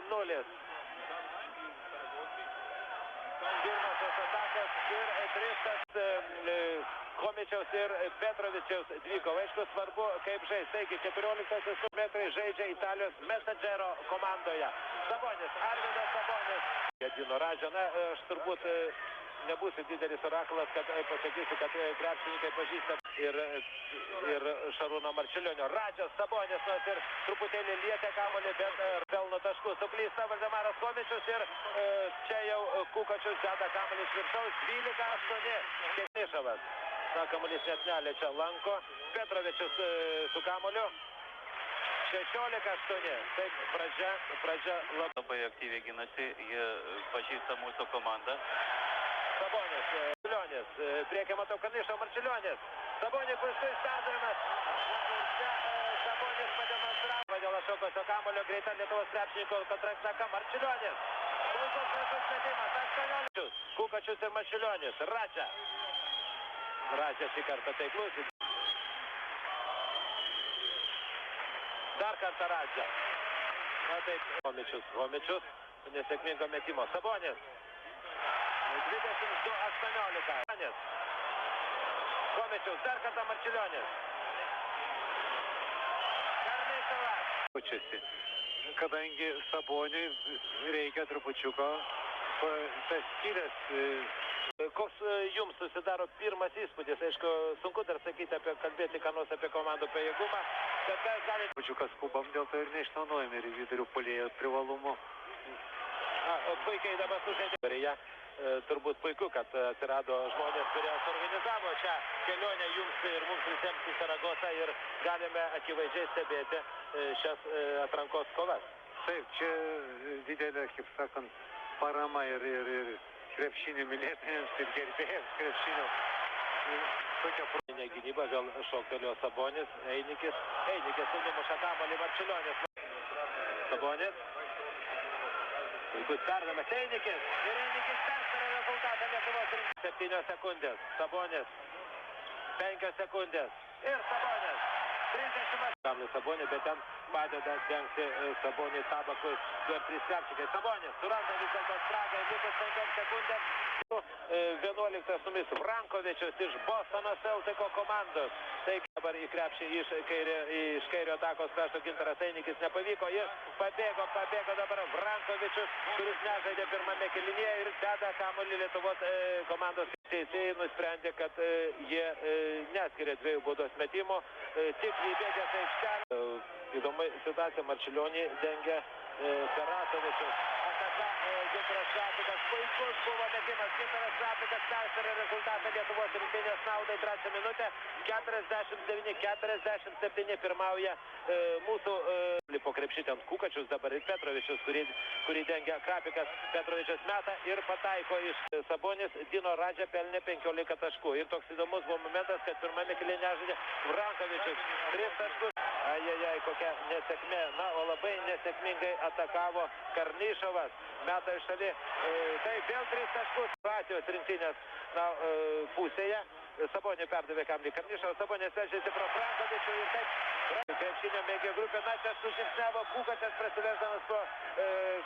1-0. Pirmosios atakos ir Tristas Chomičiaus ir Petrovičiaus dvikova. Aišku, svarbu, kaip žais. Taigi, 14 metrai žaidžia Italijos Messaggero komandoje. Sabonis, Arvydas Sabonis. Dino Radžio, na, aš turbūt nebūsiu didelis oraklas, kad pasakysiu, kad krepšininkai pažįsta ir Šarūno Marčiulionio. Radžios, Sabonis, nors ir truputėlį lietė kamuolį, bet pelno taškų. Suklysta Valdemaras Chomičius ir čia jau Kukačius deda kamuolį iš viršaus. 12-8. Kenišavas. Na, kamuolys net neliečia lanko. Petrovičius su kamuoliu. 16-8. Taip, pradžia labai aktyviai ginasi, jie pažįsta mūsų komandą. Sabonis, Marčiulionis, priekį matau Kanišo Marčiulionis. Sabonis puikus perdavimas. Sabonis pademonstravo dėl atšokusio kamuolio greita Lietuvos krepšininko kontrataka Marčiulionis. Puikus metimas, 18. Kukačius ir Marčiulionis. Radžia šį kartą taiklus. Dar kartą Radžia. Na taip, Chomičius, nesėkmingo metimo. Sabonis. 22-18. Chomičiaus, dar kartą Marčiulionis. Karnišavas. Pučiasi, kadangi Saboniui reikia trupučiuko tas skylės. Koks jums susidaro pirmas įspūdis? Aišku, sunku dar sakyti kalbėti ką nors apie komandų pajėgumą, bet kas gali... Trupučiukas skubam, dėl to ir neišnaudojame ir vidurių puolėjo privalumo. Puikiai dabar sužaidė. Turbūt puiku, kad atsirado žmonės, kurie suorganizavo šią kelionę jums ir mums visiems į Saragosą ir galime akivaizdžiai stebėti šias atrankos kovas. Taip, čia didelė, kaip sakant, parama ir krepšinio mylėtojams ir gerbėjams krepšinio. Tokia gynyba, vėl šoktelėjo Sabonis, Einikis numuša kamuolį Marčiulionis. Sabonis. Puikus perdavimas, Einikis persvėrė rezultatą Lietuvos rinktinės. 7 sekundės, Sabonis, 5 sekundės ir Sabonis, 30. Sabonį, bet ten padeda dengti Sabonį Tabakui 2-3 krepšininkai. Sabonis suranda vis dėlto spragą, likus 5 sekundėm. 11 numis Vrankovičius iš Bostono Celtico komandos. Taigi dabar į krepšį iš kairio atakos krašto Gintaras Einikis nepavyko. Jis pabėgo dabar Vrankovičius, kuris nežaidė pirmame kėlinyje ir deda kamuolį Lietuvos komandos. Teisėjai nusprendė, kad jie neskiria 2 baudos metimų, tik įbėgęs aikštelę. Įdomi situacija, Marčiulionį dengia Saratovičius. Ataka Gintaras Šrapikas, puikus buvo metimas. Gintaras Šrapikas persvėrė rezultatą Lietuvos rinktinės naudai 3 minutę. 49-47 pirmauja mūsų po krepšį ten Kukačius, dabar ir Petrovičius, kurį dengia Krapikas. Petrovičius meta ir pataiko iš Sabonis. Dino Radžia pelnė 15 taškų. Ir toks įdomus buvo momentas, kad pirmame kėlinyje nežaidė Vrankovičius 3 taškus. Ajajaj, kokia nesėkmė. Na, o labai nesėkmingai atakavo Karnišavas. Meta iš šalį. Taip, vėl 3 taškus Kroatijos rinktinės pusėje. Sabonį perdavė kamuolį Karnišavas. Sabonis veržėsi pro Vrankovičių ir taip. Krepšinio mėgėjų grupė, na, čia sužingsniavo Kukačius prasiverždamas pro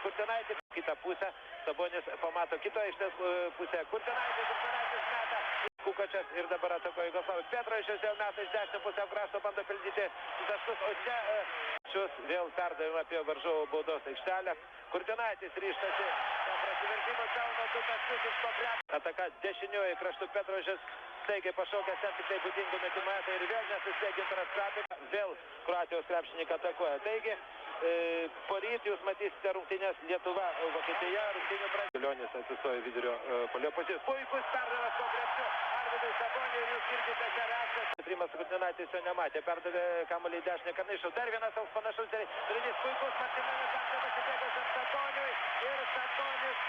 Kurtinaitį. Kitą pusę Sabonis pamato kito aikštės pusę. Kurtinaitis meta. Kukačius ir dabar atakoja Jugoslavijos. Petrovičius jau meta iš dešinę pusę krašto, bando pildyti taškus, o čia vėl perdavimą apie varžovų baudos aikštelę. Kurtinaitis ryžtasi prasiveržimo, gauna 2 taškus iš po krepšio. Ataka dešinioji kraštų Petrovičius. Staigiai pašaukęs ten tik tai būdingų metimų ir vėl nesuspėjo Gintaras Krapikas. Vėl Kroatijos krepšininkai atakuoja. Taigi, poryt jūs matysite rungtynės Lietuva, Vokietija, rungtynių pradžia. Lionis atsistoja vidurio puolėjo poziciją. Puikus perdavimas po krepšiu Arvydui Saboniui ir jūs girdite šią reakciją. Rimas Kurtinaitis jo nematė, perdavė kamuolį į dešinę Karnišavas. Dar vienas toks panašus darinys. Puikus Martynas pasibėgusiam Saboniui ir Sabonis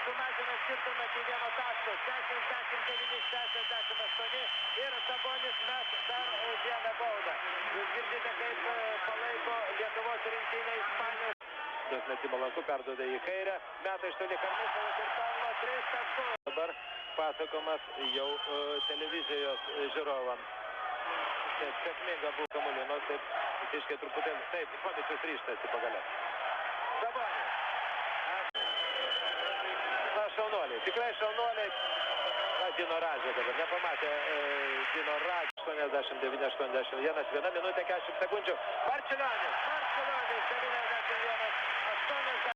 sumažina skirtumą iki 1 taško. 69-68 ir Sabonis mes dar vieną baudą. Jūs girdite, kaip palaiko Lietuvos rinktinę Ispanijos. Daug metimo lankų perduoda į kairę, meta iš toli Karnišavas ir pelno 3 taškus. Dabar pasakomas jau televizijos žiūrovams. Taip, sėkminga buvo kamuolį, nors taip, visiškai truputėlį, taip, Chomičius ryžtasi pagaliau. Sabonis. Na, šaunuoliai, tikrai šaunuoliai. Dino Radžio dabar nepamatė Dino Radžio 89-81, 1 minutė 40 sekundžių. Marčiulionis, 91, 80.